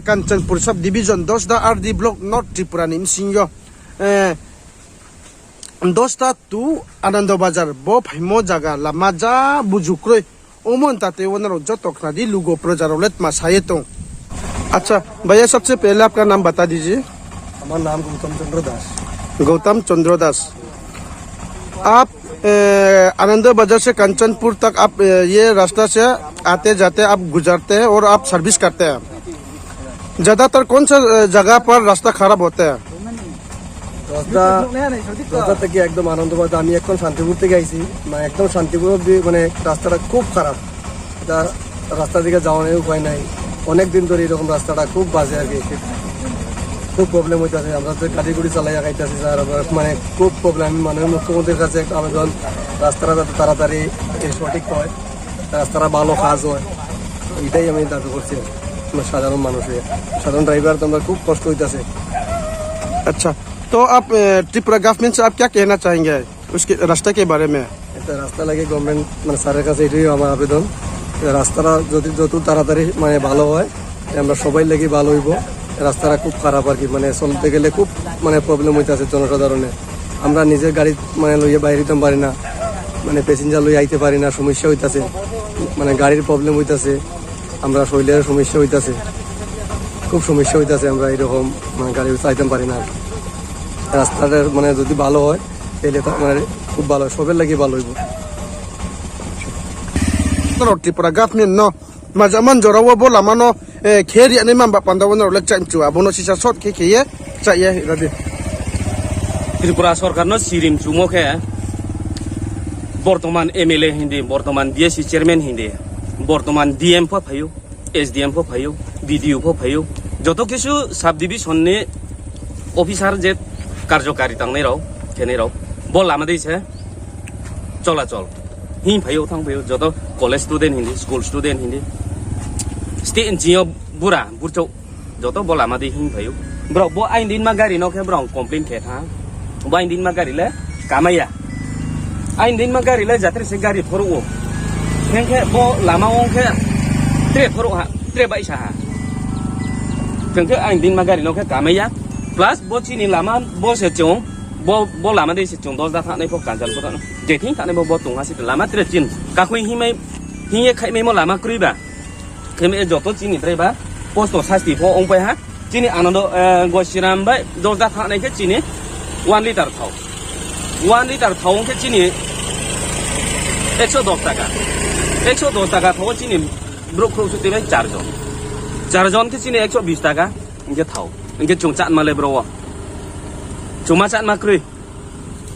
Kanchanpur sub division 10 da RD block North Tripura nim singyo dosta tu Anando Bazar bo phaimo jaga lama ja bujukroi ओमन ताते वनरो जतोक नदी लुगो प्रजारोलेट मासाये तो। अच्छा भैया, सबसे पहले आपका नाम बता दीजिए। हमारा नाम गौतम चंद्र दास। गौतम चंद्र दास, आप आनंद बाजार से कंचनपुर तक आप ये रास्ता से आते जाते आप गुजरते हैं और आप सर्विस करते हैं। ज्यादातर कौन सा जगह पर रास्ता खराब होता है? রাস্তা থেকে একদম আনন্দবাজার আমি এখন শান্তিপুর থেকে আইছি, মানে একদম শান্তিপুর অব্দি মানে রাস্তাটা খুব খারাপ। এটা রাস্তা দিকে যাওয়ার উপায় নাই, অনেক দিন ধরে এরকম রাস্তাটা খুব বাজে আর কি, খুব প্রবলেম হইতেছে। আমরা যে গাড়ি গুড়ি চালাই খাইতেছি স্যার, মানে খুব প্রবলেম। মানে মুখ্যমন্ত্রীর কাছে একটা আবেদন, রাস্তাটা যাতে তাড়াতাড়ি সঠিক হয়, রাস্তাটা ভালো কাজ হয়, এটাই আমি দাবি করছি। সাধারণ মানুষের, সাধারণ ড্রাইভার তো আমরা খুব কষ্ট হইতেছে। अच्छा, तो आप त्रिपुरा गवर्नमेंट से आप क्या कहना चाहेंगे उसके रास्ते के बारे में? এটা রাস্তা লাগে গভর্নমেন্ট মানে স্যারের কাছে এটাই আমার আবেদন, রাস্তাটা যদি যত তাড়াতাড়ি মানে ভালো হয় আমরা সবাই লাগি ভালো হইব। রাস্তাটা খুব খারাপ আর কি, মানে চলতে গেলে খুব মানে প্রবলেম হইতেছে জনসাধারণে। আমরা নিজের গাড়ি মানে লইয়ে বাইরে দিতে পারি না, মানে প্যাসেঞ্জার লইয়ে আইতে পারি না, সমস্যা হইতেছে, মানে গাড়ির প্রবলেম হইতেছে, আমরা শরীরের সমস্যা হইতেছে, খুব সমস্যা হইতেছে। আমরা এরকম মানে গাড়ি চাইতে পারি না। রাস্তাটার মানে যদি ভালো হয় তাহলে মানে খুব ভালো, সবের লাগি ভালো হইব। Tripura government no majaman jorawo bola mano kheri ani mamba pandawono le chanchu abono sisa sot ke ke ye chaye rabi Tripura সরকার no sirim chumo khe বর্তমান এমএলএ হিন্দি, বর্তমান ডিএসি চেয়ারম্যান হিন্দি, বর্তমান ডিএম ফো ফাইও, এসডিএম ফো ফাইও, বিডিও ফো ফাইও, যত কিছু সাব ডিভিশনে অফিসার যে কার্যকারী তাংনাই রাও কেনে রাও বল আমাদের ইছে চলাচল হি ফাইও থাং ফাইও, যত college student Hindi, school student Hindi, state NGO বুড়া বুড়চৌ যত বল আমাদের হি ফাইও ব্র ব আইন দিন মা গাড়ি নখে ব্র কমপ্লেন খে থা ব আইন দিন মা গাড়ি লে কামাইয়া আইন দিন মা গাড়ি লে যাত্রে সে গাড়ি ফরো খেংখে ব লামা ওংখে ট্রে ফরো হা ট্রে বাইসা হা খেংখে আইন দিন মা গাড়ি নখে কামাইয়া প্লাস ব চিনি লামা ব সে চং ব লামা দে সে চং দস দা থানাই ফ কাঞ্জালপুর যেথিং থানাই ব তং হাসি লামা ট্রে চিন কাকুই হিমাই হিয়ে খাইমে ম লামা ক্রিবা খেমে যত চিনি ট্রেবা পোস্ট শাস্তি ফ ওং পাই হা চিনি আনন্দ গসিরাম বাই দস দা থানাই কে চিনি 1 লিটার থাও 1 লিটার থাও কে চিনি 110 টাকা 110 টাকা থাও চিনি ব্রুক ক্রু সুতে বাই 4 জন কে চিনি 120 টাকা ইনকে থাও ইনকে চং চান মালে ব্রো চুমা চান মাক্রি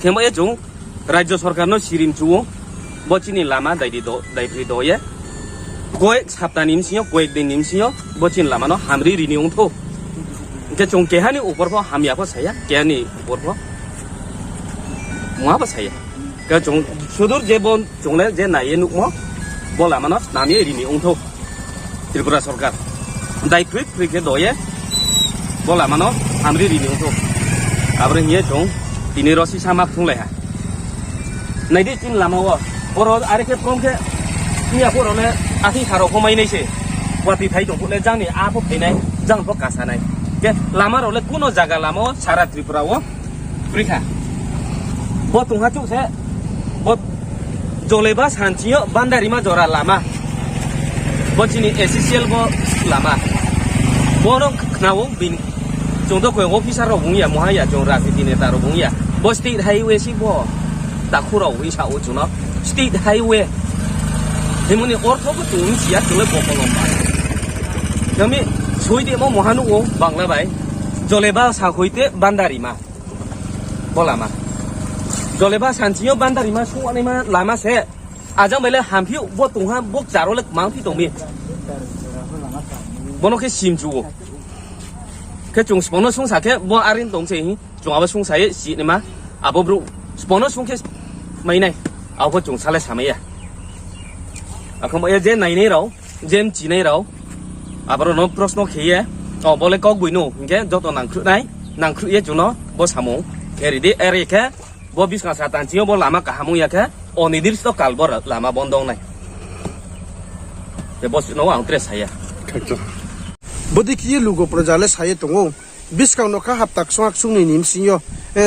খেমো এ চং রাজ্য সরকার নো সিরিম চুও বচিনি লামা দাইফ্রি দয়ে কয়েক সপ্তাহ নিমসিও কয়েক দিন নিমসিও বচিন লামা নো হামরি রিনিউং থো ইনকে চং কেহানি উপর ফ হামিয়া ফ সায়া কেহানি উপর ফ মুয়া ফ সায়া কে চং সুদূর যে বন চংলে যে নাইয়ে নুকমো বলা মানো নামি রিনিউং থো ত্রিপুরা সরকার দাইফ্রি ফ্রিকে দয়ে বলা মানো হামরি রিনিউং থো আবার নিয়ে চং তিনি রসি সামাক থুংলাই হা নাইদি চিন লামাও বড় আরেকে প্রমকে নিয়া বড়লে আথি সারো কমাই নাইছে ওয়াতি থাই দं বলে জানি আফো ফেনাই জাং প কাসানাই কে লামা রলে কোন জায়গা লামাও সারা ত্রিপুরাও ফ্রিখা ব তুংহা চুসে ব জলেবা সানচিও বান্দারিমা জরা লামা বচিনি এসিসিএল ব লামা বড় নাও বিন जोंतो कोई ऑफिसर रो बुंगिया मोहाया जों राजनीति नेता रो बुंगिया बो स्टेट हाईवे सी बो दाखुराव हिसा ओ जुना स्टेट हाईवे हेमनि अर्थो को तुंग सिया तुले बकलम बा नमी सोइदे मो मोहानु ओ बांग्ला बाय जलेबा साखोइते बान्दारिमा बोलामा जलेबा सानचियो बान्दारिमा सुवानिमा लामा से आजा मेले हामफि बो तुंहा बो जारोले मांफि दंबि बनोके सिमजुओ ke chung spono sung sa ke bo arin dong che hi chung aba sung sa ye si ne ma abo bru spono sung ke mai nai abo chung sa le sa mai ya akham ye je nai nei rao jem chi nei rao abaro no proshno khe ye o bole kok buino ke joto nang khru ye chung no bo samo eri de eri ke bo bisna sa tan chi bo lama ka hamu ya ke অনির্দিষ্ট কালবর লামা বন্ধ নাই তে boss no আং tre sa ya bodi ki lugo projale saye tongo biskang no kha haptak swak sungni nim sinyo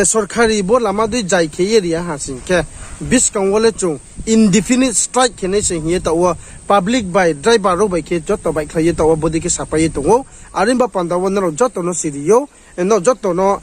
sorkari bo lama dui jai khe area ha sin ke biskang wole chung indefinite strike khene se hiye tawa public by driver ro bai khe jot bai khaye tawa bodi ke sapaye tongo arimba pandawan no jot no siriyo no jot no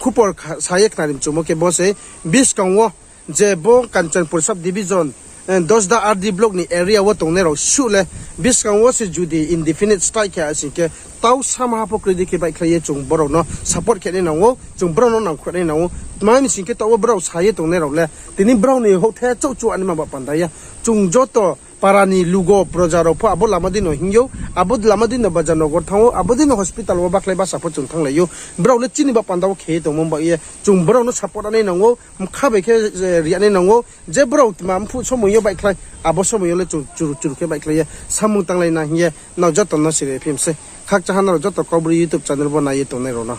khupor saye kharim chumo ke bose biskang wo je bo kanchanpur sub division 10 RD block ni area wo tongne ro shule biskang wo se judi indefinite strike ha sin ke tau sama pokri ke bai khaye chung boro no support khene nango chung bro no nang khone nango mai mi sin ke taw bro saye tongne ro le tini bro ni ho the chau chu anima ba pandaya chung joto parani lugo projaro pho abo lamadi no hingyo abod lamadi no bajano gor thango abodi no hospital wo baklai ba support chung thang layo bro le chini ba pandaw khe to mom ba ye chung bro no support ane nango khabe ke riane nango je bro mam phu somoyo ba klai abo somoyo le chung churu ke ba klai samung tang lai na hiye na joto no sire phimse khak chahana joto kobri youtube channel bo na ye to ne ro na